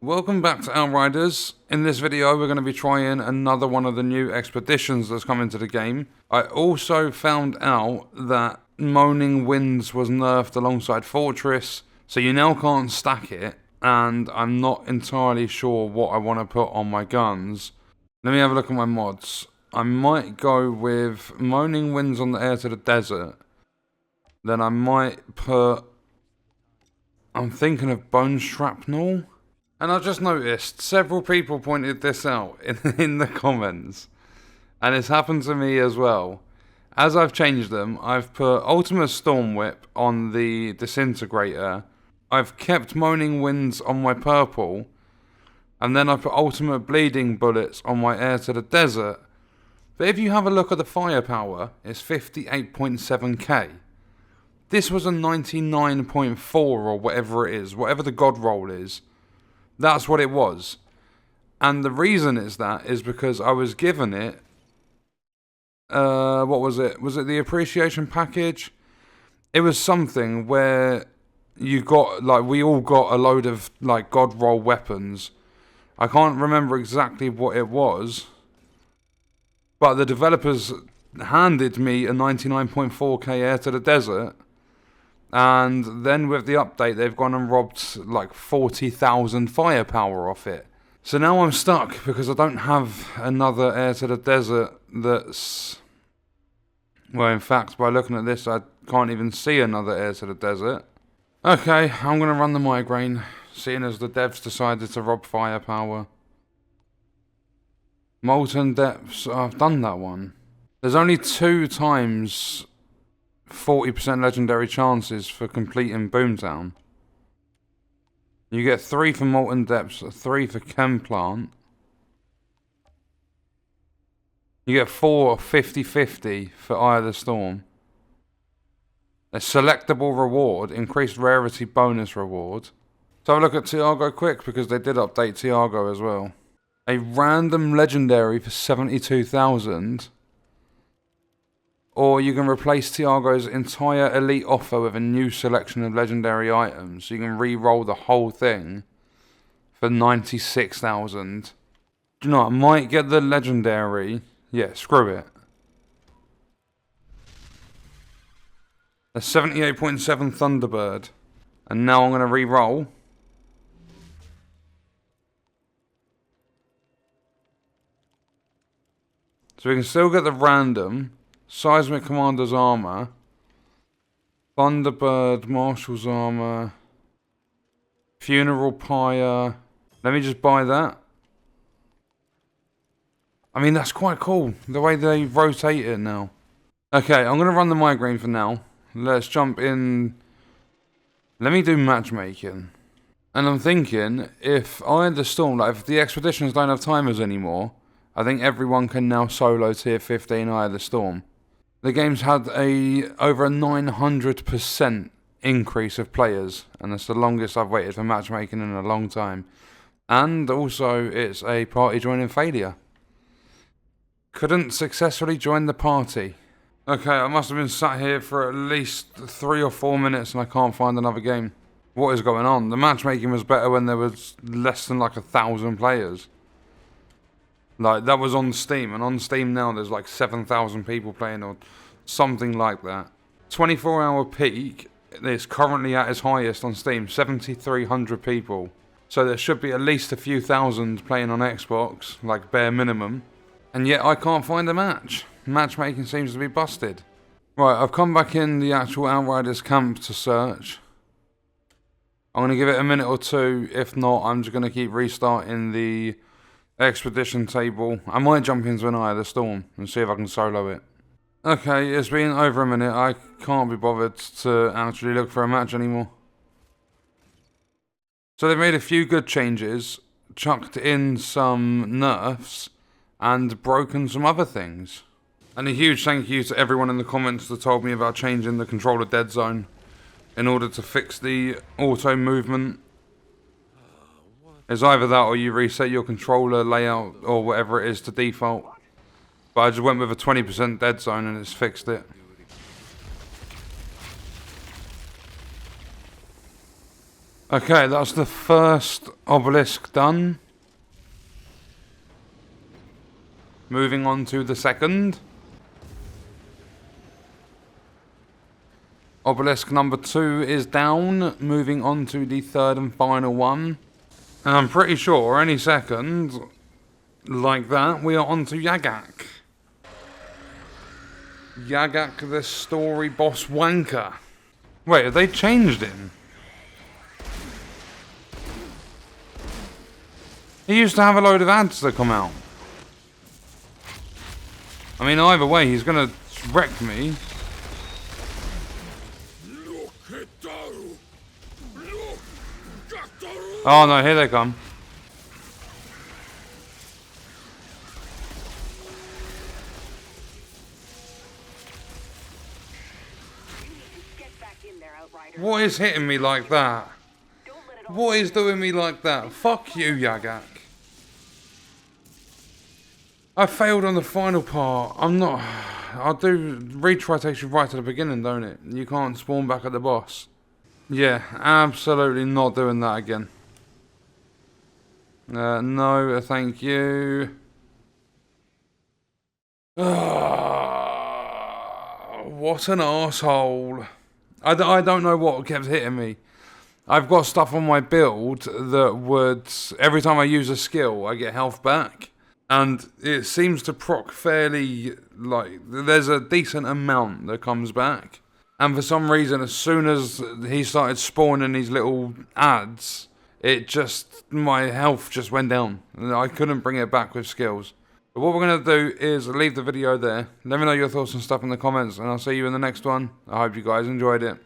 Welcome back to Outriders. In this video we're going to be trying another one of the new expeditions that's come into the game. I also found out that Moaning Winds was nerfed alongside Fortress, so you now can't stack it, and I'm not entirely sure what I want to put on my guns. Let me have a look at my mods. I might go with Moaning Winds on the Air to the Desert. Then I might put... I'm thinking of Bone Shrapnel. And I just noticed several people pointed this out in the comments. And it's happened to me as well. As I've changed them, I've put Ultimate Storm Whip on the Disintegrator. I've kept Moaning Winds on my purple. And then I put Ultimate Bleeding Bullets on my Air to the Desert. But if you have a look at the firepower, it's 58.7k. This was a 99.4 or whatever it is, whatever the god roll is. That's what it was. And the reason it's that is because I was given it... what was it? Was it the appreciation package? It was something where you got, like, we all got a load of, like, god roll weapons. I can't remember exactly what it was. But the developers handed me a 99.4k Air to the Desert. And then with the update, they've gone and robbed like 40,000 firepower off it. So now I'm stuck because I don't have another Air to the Desert that's... Well, in fact, by looking at this, I can't even see another Air to the Desert. Okay, I'm going to run the migraine, seeing as the devs decided to rob firepower. Molten Depths, I've done that one. There's only 2 times... 40% legendary chances for completing Boomtown. You get 3 for Molten Depths, 3 for Chem Plant. You get 4 50-50 for Eye of the Storm. A selectable reward, increased rarity bonus reward. So have a look at Tiago quick because they did update Tiago as well. A random legendary for 72,000. Or you can replace Tiago's entire elite offer with a new selection of legendary items. So you can re-roll the whole thing for 96,000. Do you know what? I might get the legendary. Yeah, screw it. A 78.7 Thunderbird. And now I'm going to re-roll. So we can still get the random. Seismic Commander's Armor. Thunderbird Marshal's Armor. Funeral Pyre. Let me just buy that. I mean, that's quite cool. The way they rotate it now. Okay, I'm going to run the migraine for now. Let's jump in. Let me do matchmaking. And I'm thinking, if Eye of the Storm, like if the expeditions don't have timers anymore, I think everyone can now solo tier 15 Eye of the Storm. The game's had over a 900% increase of players, and it's the longest I've waited for matchmaking in a long time. And also, it's a party joining failure. Couldn't successfully join the party. Okay, I must have been sat here for at least 3 or 4 minutes and I can't find another game. What is going on? The matchmaking was better when there was less than like 1,000 players. Like, that was on Steam, and on Steam now there's like 7,000 people playing or something like that. 24-hour peak is currently at its highest on Steam, 7,300 people. So there should be at least a few thousand playing on Xbox, like bare minimum. And yet I can't find a match. Matchmaking seems to be busted. Right, I've come back in the actual Outriders camp to search. I'm going to give it a minute or 2. If not, I'm just going to keep restarting the expedition table. I might jump into an Eye of the Storm and see if I can solo it. Okay, it's been over a minute. I can't be bothered to actually look for a match anymore. So they've made a few good changes, chucked in some nerfs, and broken some other things. And a huge thank you to everyone in the comments that told me about changing the controller dead zone in order to fix the auto movement. It's either that or you reset your controller layout or whatever it is to default. But I just went with a 20% dead zone and it's fixed it. Okay, that's the first obelisk done. Moving on to the second. Obelisk number 2 is down. Moving on to the third and final one. And I'm pretty sure any second, like that, we are on to Yagak. Yagak the story boss wanker. Wait, have they changed him? He used to have a load of ads that come out. I mean, either way, he's gonna wreck me. Oh no, here they come. What is hitting me like that? What is doing me like that? Fuck you, Yagak. I failed on the final part. I'm not... I'll do... Retry takes you right to the beginning, don't it? You can't spawn back at the boss. Yeah, absolutely not doing that again. No, thank you. What an asshole. I don't know what kept hitting me. I've got stuff on my build that would... Every time I use a skill, I get health back. And it seems to proc fairly... Like, there's a decent amount that comes back. And for some reason, as soon as he started spawning these little ads... It just, my health just went down. I couldn't bring it back with skills. But what we're going to do is leave the video there. Let me know your thoughts and stuff in the comments, and I'll see you in the next one. I hope you guys enjoyed it.